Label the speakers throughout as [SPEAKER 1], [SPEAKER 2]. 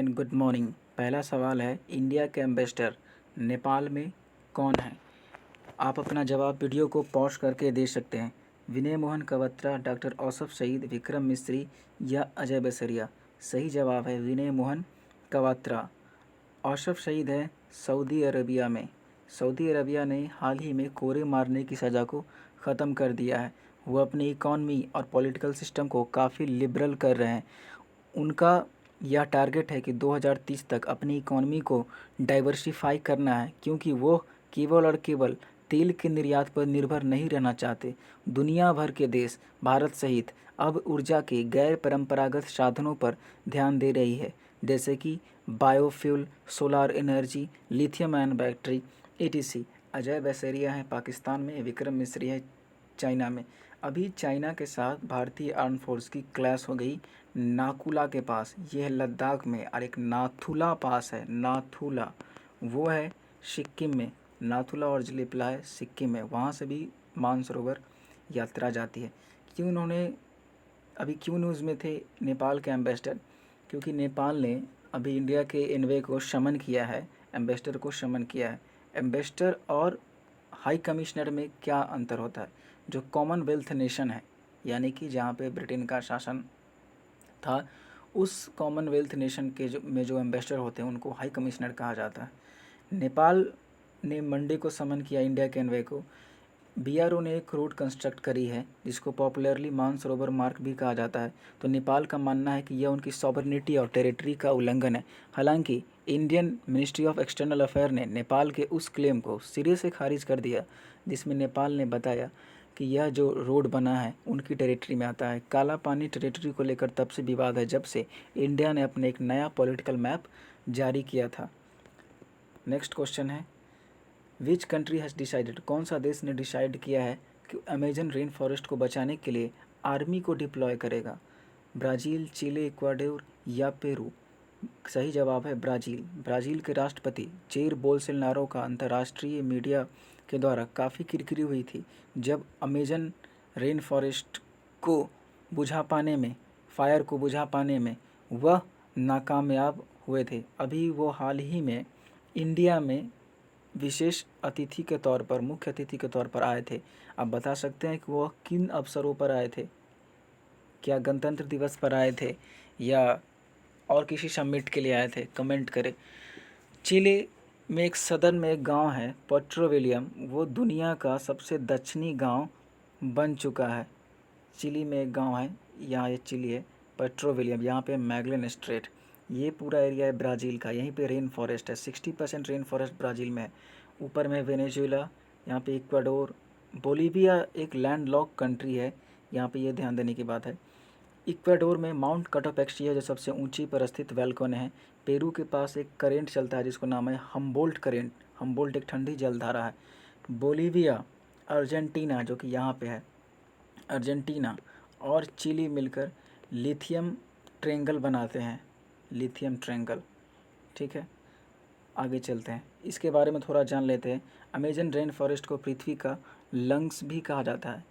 [SPEAKER 1] And good morning. पहला सवाल है, इंडिया के एम्बेसडर नेपाल में कौन है? आप अपना जवाब वीडियो को पॉज करके दे सकते हैं। विनय मोहन क्वात्रा, डॉक्टर औसफ सईद, विक्रम मिस्री या अजय बसरिया। सही जवाब है विनय मोहन क्वात्रा। औसफ सईद है सऊदी अरबिया में। सऊदी अरबिया ने हाल ही में कोरे मारने की सज़ा को ख़त्म कर दिया है। वो अपनी इकॉनमी और पॉलिटिकल सिस्टम को काफ़ी लिबरल कर रहे हैं। उनका यह टारगेट है कि 2030 तक अपनी इकॉनमी को डाइवर्सिफाई करना है, क्योंकि वो केवल और केवल तेल के निर्यात पर निर्भर नहीं रहना चाहते। दुनिया भर के देश भारत सहित अब ऊर्जा के गैर परंपरागत साधनों पर ध्यान दे रही है, जैसे कि biofuel, solar energy, lithium ion battery etc। Ajay Basaria है पाकिस्तान में, विक्रम मिस्री है चाइना में। अभी चाइना के साथ भारतीय आर्म फोर्स की क्लैश हो गई नाकुला के पास, ये है लद्दाख में, और एक नाथुला पास है, नाथुला वो है सिक्किम में। नाथुला और जलिपला है सिक्किम में, वहाँ से भी मानसरोवर यात्रा जाती है। क्यों उन्होंने अभी क्यों न्यूज़ में थे नेपाल के एम्बेसडर? क्योंकि नेपाल ने अभी इंडिया के एनवे को समन किया है, एम्बेसडर को समन किया है। एम्बेसडर और हाई कमिश्नर में क्या अंतर होता है? जो कॉमनवेल्थ नेशन है, यानी कि जहाँ पे ब्रिटेन का शासन था, उस कॉमनवेल्थ नेशन के जो एम्बेसडर होते हैं उनको हाई कमिश्नर कहा जाता है। नेपाल ने मंडे को समन किया इंडिया के एनवे को। बीआरओ ने एक रोड कंस्ट्रक्ट करी है जिसको पॉपुलरली मानसरोवर मार्ग भी कहा जाता है। तो नेपाल का मानना है कि यह उनकी सॉवरेनिटी और टेरिटरी का उल्लंघन है। हालांकि Indian ministry of external affair ने नेपाल के उस क्लेम को सिरे से खारिज कर दिया, जिसमें नेपाल ने बताया कि यह जो रोड बना है उनकी टेरिटरी में आता है। काला पानी टेरिटरी को लेकर तब से विवाद है जब से इंडिया ने अपने एक नया पॉलिटिकल मैप जारी किया था। नेक्स्ट क्वेश्चन है, विच कंट्री हैज़ डिसाइडेड, कौन सा देश ने डिसाइड किया है कि अमेजन रेन फॉरेस्ट को बचाने के लिए आर्मी को डिप्लॉय करेगा? ब्राज़ील, चिली, इक्वाडोर या पेरू? सही जवाब है ब्राज़ील। ब्राज़ील के राष्ट्रपति जेर बोल्सोनारो का अंतर्राष्ट्रीय मीडिया के द्वारा काफ़ी किरकिरी हुई थी जब अमेजन रेन फॉरेस्ट को बुझा पाने में, फायर को बुझा पाने में वह नाकामयाब हुए थे। अभी वो हाल ही में इंडिया में विशेष अतिथि के तौर पर, मुख्य अतिथि के तौर पर आए थे। आप बता सकते हैं कि वह किन अवसरों पर आए थे? क्या गणतंत्र दिवस पर आए थे या और किसी समिट के लिए आए थे? कमेंट करें। चिली में एक सदन में एक गांव है पोर्टो विलियम, वो दुनिया का सबसे दक्षिणी गांव बन चुका है। चिली में एक गांव है, यहाँ ये चिली है, पोर्टो विलियम, यहाँ पे मैगलन स्ट्रेट, ये पूरा एरिया है ब्राज़ील का। यहीं पे रेन फॉरेस्ट है, 60% रेन फॉरेस्ट ब्राज़ील में है। ऊपर में वेनेजुएला, यहाँ पे इक्वाडोर, बोलीविया एक लैंडलॉक कंट्री है, यहाँ पे ये ध्यान देने की बात है। इक्वाडोर में माउंट कटोपेक्सी है जो सबसे ऊंची पर स्थित वैल्कन है। पेरू के पास एक करेंट चलता है जिसको नाम है हम्बोल्ट करेंट, हम्बोल्ट एक ठंडी जलधारा है। बोलीविया, अर्जेंटीना जो कि यहाँ पे है, अर्जेंटीना और चिली मिलकर लिथियम ट्रेंगल बनाते हैं, लिथियम ट्रेंगल। ठीक है, आगे चलते हैं, इसके बारे में थोड़ा जान लेते हैं। अमेजन रेन फॉरेस्ट को पृथ्वी का लंग्स भी कहा जाता है।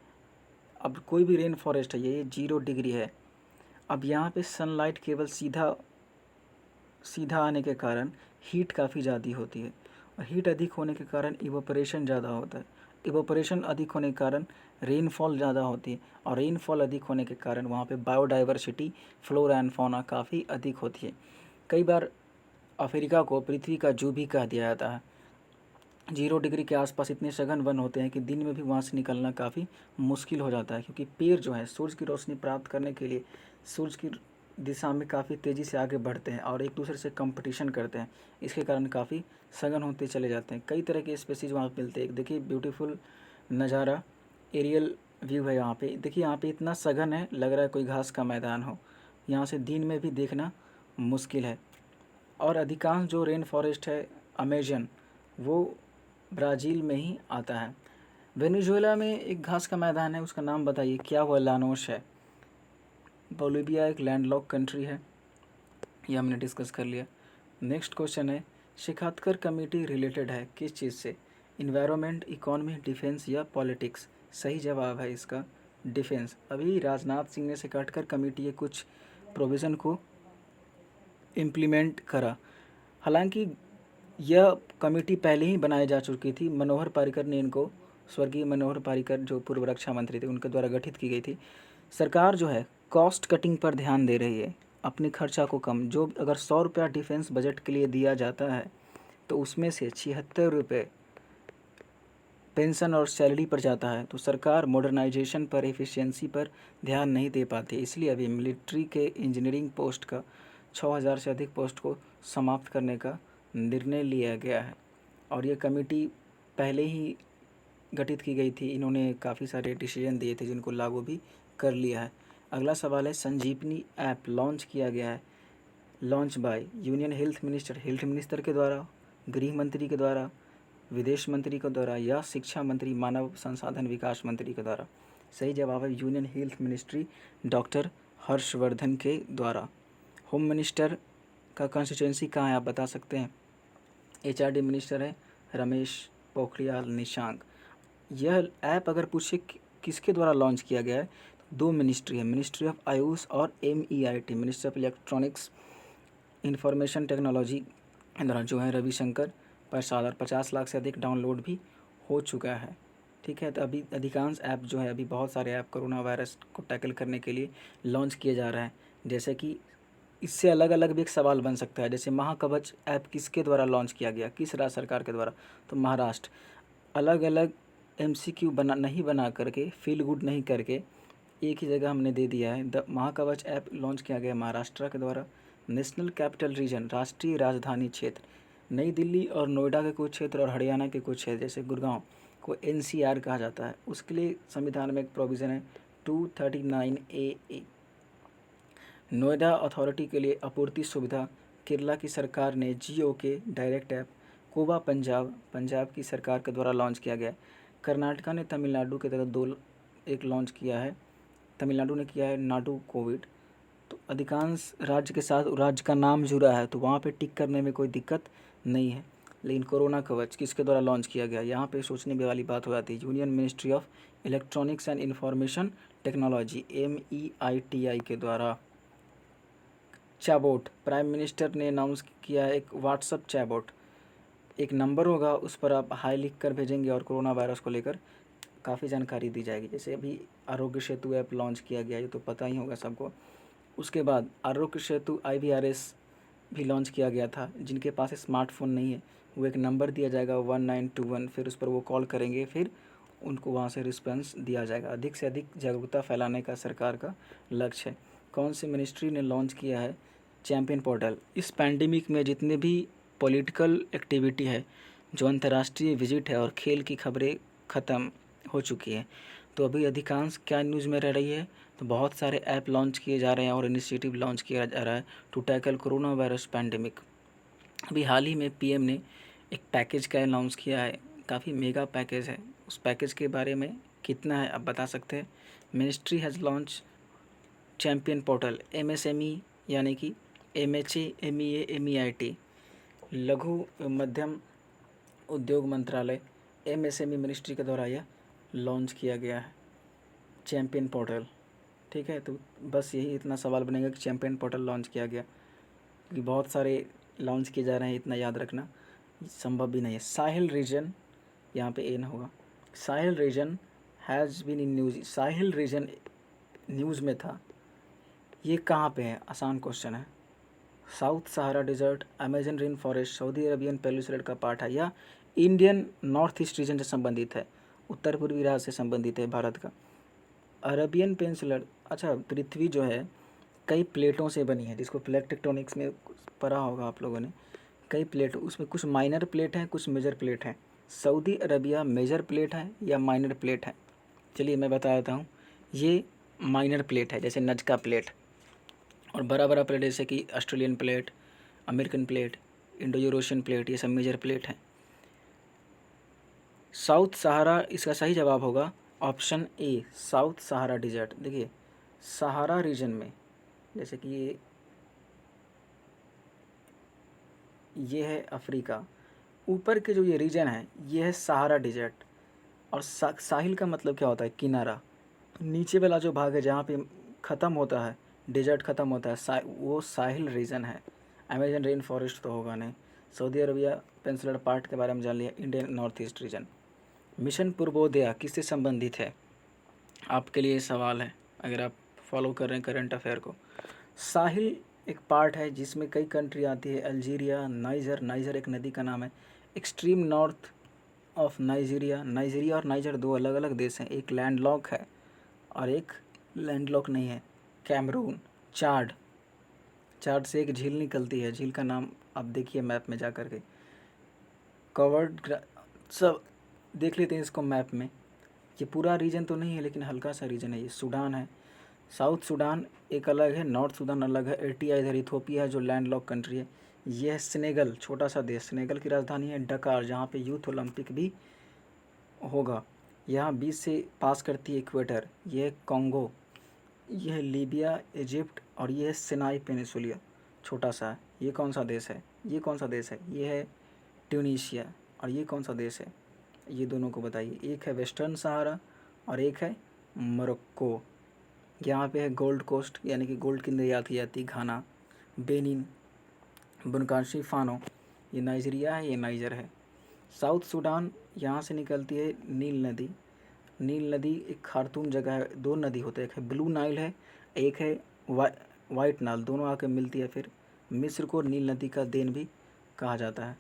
[SPEAKER 1] अब कोई भी रेन फॉरेस्ट है, ये 0 डिग्री है। अब यहाँ पे सनलाइट केवल सीधा आने के कारण हीट काफ़ी ज़्यादा होती है, और हीट अधिक होने के कारण इवोपरेशन ज़्यादा होता है। इवोपरेशन अधिक होने के कारण रेनफॉल ज़्यादा होती है, और रेनफॉल अधिक होने के कारण वहाँ पे बायोडाइवर्सिटी, फ्लोरा एंड फौना काफ़ी अधिक होती है। कई बार अफ्रीका को पृथ्वी का जू भी कह दिया जाता है। 0 डिग्री के आसपास इतने सघन वन होते हैं कि दिन में भी वहाँ से निकलना काफ़ी मुश्किल हो जाता है, क्योंकि पेड़ जो है सूरज की रोशनी प्राप्त करने के लिए सूरज की दिशा में काफ़ी तेज़ी से आगे बढ़ते हैं और एक दूसरे से कंपटीशन करते हैं। इसके कारण काफ़ी सघन होते चले जाते हैं। कई तरह के स्पेसीज वहाँ मिलते हैं। देखिए ब्यूटीफुल नज़ारा, एरियल व्यू है यहाँ पे। देखिए यहाँ पे इतना सघन है, लग रहा है कोई घास का मैदान हो। यहाँ से दिन में भी देखना मुश्किल है। और अधिकांश जो रेन फॉरेस्ट है अमेजन, वो ब्राज़ील में ही आता है। वेनेजुएला में एक घास का मैदान है, उसका नाम बताइए क्या? वो लानोस है। बोलीविया एक लैंडलॉक कंट्री है, ये हमने डिस्कस कर लिया। नेक्स्ट क्वेश्चन है, शिखातकर कमेटी रिलेटेड है किस चीज़ से? इन्वायरमेंट, इकोनॉमी, डिफेंस या पॉलिटिक्स? सही जवाब है इसका डिफेंस। अभी राजनाथ सिंह ने शिखातकर कमेटी के कुछ प्रोविज़न को इम्प्लीमेंट करा। हालांकि यह कमेटी पहले ही बनाई जा चुकी थी। मनोहर पर्रिकर ने इनको, स्वर्गीय मनोहर पर्रिकर जो पूर्व रक्षा मंत्री थे, उनके द्वारा गठित की गई थी। सरकार जो है कॉस्ट कटिंग पर ध्यान दे रही है, अपनी खर्चा को कम। जो अगर 100 रुपया डिफेंस बजट के लिए दिया जाता है तो उसमें से 76 रुपये पेंशन और सैलरी पर जाता है। तो सरकार मॉडर्नाइजेशन पर, एफिशिएंसी पर ध्यान नहीं दे पाती, इसलिए अभी मिलिट्री के इंजीनियरिंग पोस्ट का 6000 से अधिक पोस्ट को समाप्त करने का निर्णय लिया गया है। और ये कमेटी पहले ही गठित की गई थी। इन्होंने काफ़ी सारे डिसीजन दिए थे जिनको लागू भी कर लिया है। अगला सवाल है, संजीवनी ऐप लॉन्च किया गया है, launch by union health minister के द्वारा, गृह मंत्री के द्वारा, विदेश मंत्री के द्वारा, या शिक्षा मंत्री, मानव संसाधन विकास मंत्री के द्वारा। सही जवाब है union health ministry, doctor Harshvardhan के द्वारा। होम मिनिस्टर का कंस्टिट्यूंसी कहाँ है, आप बता सकते हैं? HRD मिनिस्टर है रमेश पोखरियाल निशंक। यह ऐप अगर पूछे किसके द्वारा लॉन्च किया गया है, तो 2 मिनिस्ट्री है, मिनिस्ट्री ऑफ आयुष और MEIT, ministry of electronics information technology द्वारा जो है रविशंकर प्रसाद। और 50 लाख से अधिक डाउनलोड भी हो चुका है। ठीक है, तो अभी अधिकांश ऐप जो है, अभी बहुत सारे ऐप कोरोना वायरस को टैकल करने के लिए लॉन्च किए जा रहे हैं। जैसे कि इससे अलग अलग भी एक सवाल बन सकता है, जैसे महाकवच ऐप किसके द्वारा लॉन्च किया गया, किस राज्य सरकार के द्वारा? तो महाराष्ट्र। अलग अलग MCQ नहीं बना करके, फील गुड नहीं करके एक ही जगह हमने दे दिया है। द महाकवच ऐप लॉन्च किया गया महाराष्ट्र के द्वारा। नेशनल कैपिटल रीजन, राष्ट्रीय राजधानी क्षेत्र, नई दिल्ली और नोएडा के कुछ क्षेत्र और हरियाणा के कुछ क्षेत्र जैसे गुड़गांव को NCR कहा जाता है। उसके लिए संविधान में एक प्रोविज़न है 239A। नोएडा अथॉरिटी के लिए आपूर्ति सुविधा, केरला की सरकार ने जियो के डायरेक्ट ऐप। कोबा पंजाब की सरकार के द्वारा लॉन्च किया गया। कर्नाटका ने तमिलनाडु के तहत एक लॉन्च किया है। तमिलनाडु ने किया है नाडु कोविड। तो अधिकांश राज्य के साथ राज्य का नाम जुड़ा है, तो वहाँ पे टिक करने में कोई दिक्कत नहीं है। लेकिन कोरोना कवच किसके द्वारा लॉन्च किया गया, यहाँ पे सोचने वाली बात हो जाती है। Union ministry of electronics and information technology, MEITI के द्वारा। चैबोट, प्राइम मिनिस्टर ने अनाउंस किया है एक व्हाट्सअप चैबोट। एक नंबर होगा, उस पर आप हाई लिख कर भेजेंगे और कोरोना वायरस को लेकर काफ़ी जानकारी दी जाएगी। जैसे अभी आरोग्य सेतु ऐप लॉन्च किया गया, ये तो पता ही होगा सबको। उसके बाद आरोग्य सेतु IVRS भी लॉन्च किया गया था। जिनके पास स्मार्टफोन नहीं है, वो एक नंबर दिया जाएगा 1921, फिर उस पर वो कॉल करेंगे, फिर उनको वहाँ से रिस्पॉन्स दिया जाएगा। अधिक से अधिक जागरूकता फैलाने का सरकार का लक्ष्य है। कौन सी मिनिस्ट्री ने लॉन्च किया है चैम्पियन पोर्टल? इस पैंडेमिक में जितने भी पॉलिटिकल एक्टिविटी है, जो अंतर्राष्ट्रीय विजिट है और खेल की खबरें ख़त्म हो चुकी है, तो अभी अधिकांश क्या न्यूज़ में रह रही है, तो बहुत सारे ऐप लॉन्च किए जा रहे हैं और इनिशिएटिव लॉन्च किया जा रहा है to tackle corona virus pandemic. अभी हाल ही में PM ने एक पैकेज का अनाउंस किया है, काफ़ी मेगा पैकेज है। उस पैकेज के बारे में कितना है आप बता सकते हैं? Ministry has launch champion portal, MSME यानी कि MHA MEA MEIT, लघु एवं मध्यम उद्योग मंत्रालय MSME मिनिस्ट्री के द्वारा यह लॉन्च किया गया है चैम्पियन पोर्टल। ठीक है, तो बस यही इतना सवाल बनेगा कि चैम्पियन पोर्टल लॉन्च किया गया, क्योंकि बहुत सारे लॉन्च किए जा रहे हैं, इतना याद रखना संभव भी नहीं है। साहिल रीजन, यहाँ पे एन होगा। Sahel region has been in news, Sahel region news में था, ये कहाँ पे है? आसान क्वेश्चन है। South Sahara desert, Amazon rain forest, Saudi Arabian peninsula का पार्ट है, या इंडियन नॉर्थ ईस्ट रीजन से संबंधित है, उत्तर पूर्वी राज्य से संबंधित है भारत का। अरबियन पेनिनसुला, अच्छा, पृथ्वी जो है कई प्लेटों से बनी है, जिसको प्लेट टेक्टोनिक्स में पढ़ा होगा आप लोगों ने। कई प्लेट, उसमें कुछ माइनर प्लेट हैं, कुछ मेजर प्लेट हैं। सऊदी अरबिया मेजर प्लेट है या माइनर प्लेट है? चलिए मैं बता देता हूँ, ये माइनर प्लेट है, जैसे नजका प्लेट। और बड़ा बड़ा प्लेट जैसे कि Australian plate, American plate, Indo Eurasian plate, ये सब मेजर प्लेट हैं। साउथ सहारा, इसका सही जवाब होगा option A, south Sahara desert. देखिए सहारा रीजन में, जैसे कि ये है अफ्रीका, ऊपर के जो ये रीजन है ये है सहारा डिजर्ट। और साहिल का मतलब क्या होता है? किनारा। नीचे वाला जो भाग है जहाँ पे ख़त्म होता है, डेजर्ट ख़त्म होता है, वो साहिल रीजन है। अमेजन रेन फॉरेस्ट तो होगा नहीं। सऊदी अरबिया पेनिनसुलर पार्ट के बारे में जान लिया, Indian north east region. Mission Purvodaya किससे संबंधित है? आपके लिए सवाल है अगर आप फॉलो कर रहे हैं करंट अफेयर को। साहिल एक पार्ट है जिसमें कई कंट्री आती है, अल्जीरिया, नाइजर एक नदी का नाम है। एक्सट्रीम नॉर्थ ऑफ नाइजीरिया और नाइजर दो अलग अलग देश हैं, एक लैंडलॉक है और एक लैंडलॉक नहीं है। कैमरून, चाड से एक झील निकलती है, झील का नाम आप देखिए मैप में जा कर के। सब देख लेते हैं इसको मैप में। ये पूरा रीजन तो नहीं है लेकिन हल्का सा रीजन है। ये सूडान है, साउथ सूडान एक अलग है, नॉर्थ सूडान अलग है। एरिट्रिया इधर इथोपिया है जो लैंडलॉक कंट्री है। ये है सेनेगल, छोटा सा देश। सेनेगल की राजधानी है डकार, जहाँ पे यूथ ओलंपिक भी होगा। यहाँ बीच से पास करती है इक्वेटर। ये है कॉन्गो, ये है लीबिया, इजिप्ट और ये है सिनाई पेनिनसुला, छोटा सा है। ये कौन सा देश है? ये है ट्यूनीशिया। और ये कौन सा देश है? ये दोनों को बताइए। एक है वेस्टर्न सहारा और एक है मोरक्को। यहाँ पे है गोल्ड कोस्ट, यानी कि गोल्ड की निर्यात की जाती है, घाना, बेनिन, बुनकाशी फानो। ये नाइजीरिया है, ये नाइजर है। साउथ सूडान, यहाँ से निकलती है नील नदी एक खार्तूम जगह है। दो नदी होते हैं, एक है ब्लू नाइल है, एक है वाइट नाइल, दोनों आके मिलती है। फिर मिस्र को नील नदी का देन भी कहा जाता है,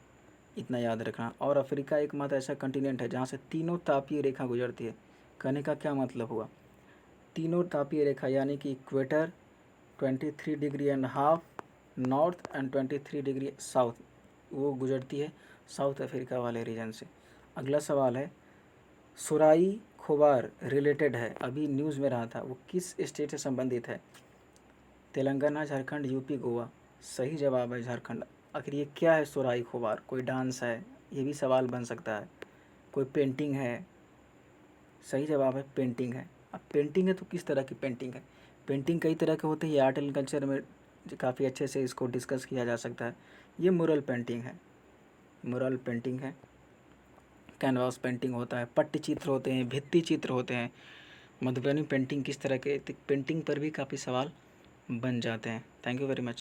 [SPEAKER 1] इतना याद रखना। और अफ्रीका एकमात्र ऐसा कंटिनेंट है जहाँ से तीनों तापीय रेखा गुजरती है। कहने का क्या मतलब हुआ? तीनों तापीय रेखा यानी कि equator 23 degree and half north and 23 degree south, वो गुजरती है साउथ अफ्रीका वाले रीजन से। अगला सवाल है, सुराई खोबार रिलेटेड है, अभी न्यूज़ में रहा था, वो किस स्टेट से संबंधित है? तेलंगाना, झारखंड, यूपी, गोवा। सही जवाब है झारखंड। आखिर ये क्या है सुराई खोबार? कोई डांस है? ये भी सवाल बन सकता है। कोई पेंटिंग है? सही जवाब है पेंटिंग है। अब पेंटिंग है तो किस तरह की पेंटिंग है? पेंटिंग कई तरह के होते हैं, ये आर्ट एंड कल्चर में काफ़ी अच्छे से इसको डिस्कस किया जा सकता है। ये मुरल पेंटिंग है, कैनवास पेंटिंग होता है, पट्ट चित्र होते हैं, भित्ति चित्र होते हैं। मधुबनी पेंटिंग किस तरह के, पेंटिंग पर भी काफ़ी सवाल बन जाते हैं। Thank you very much.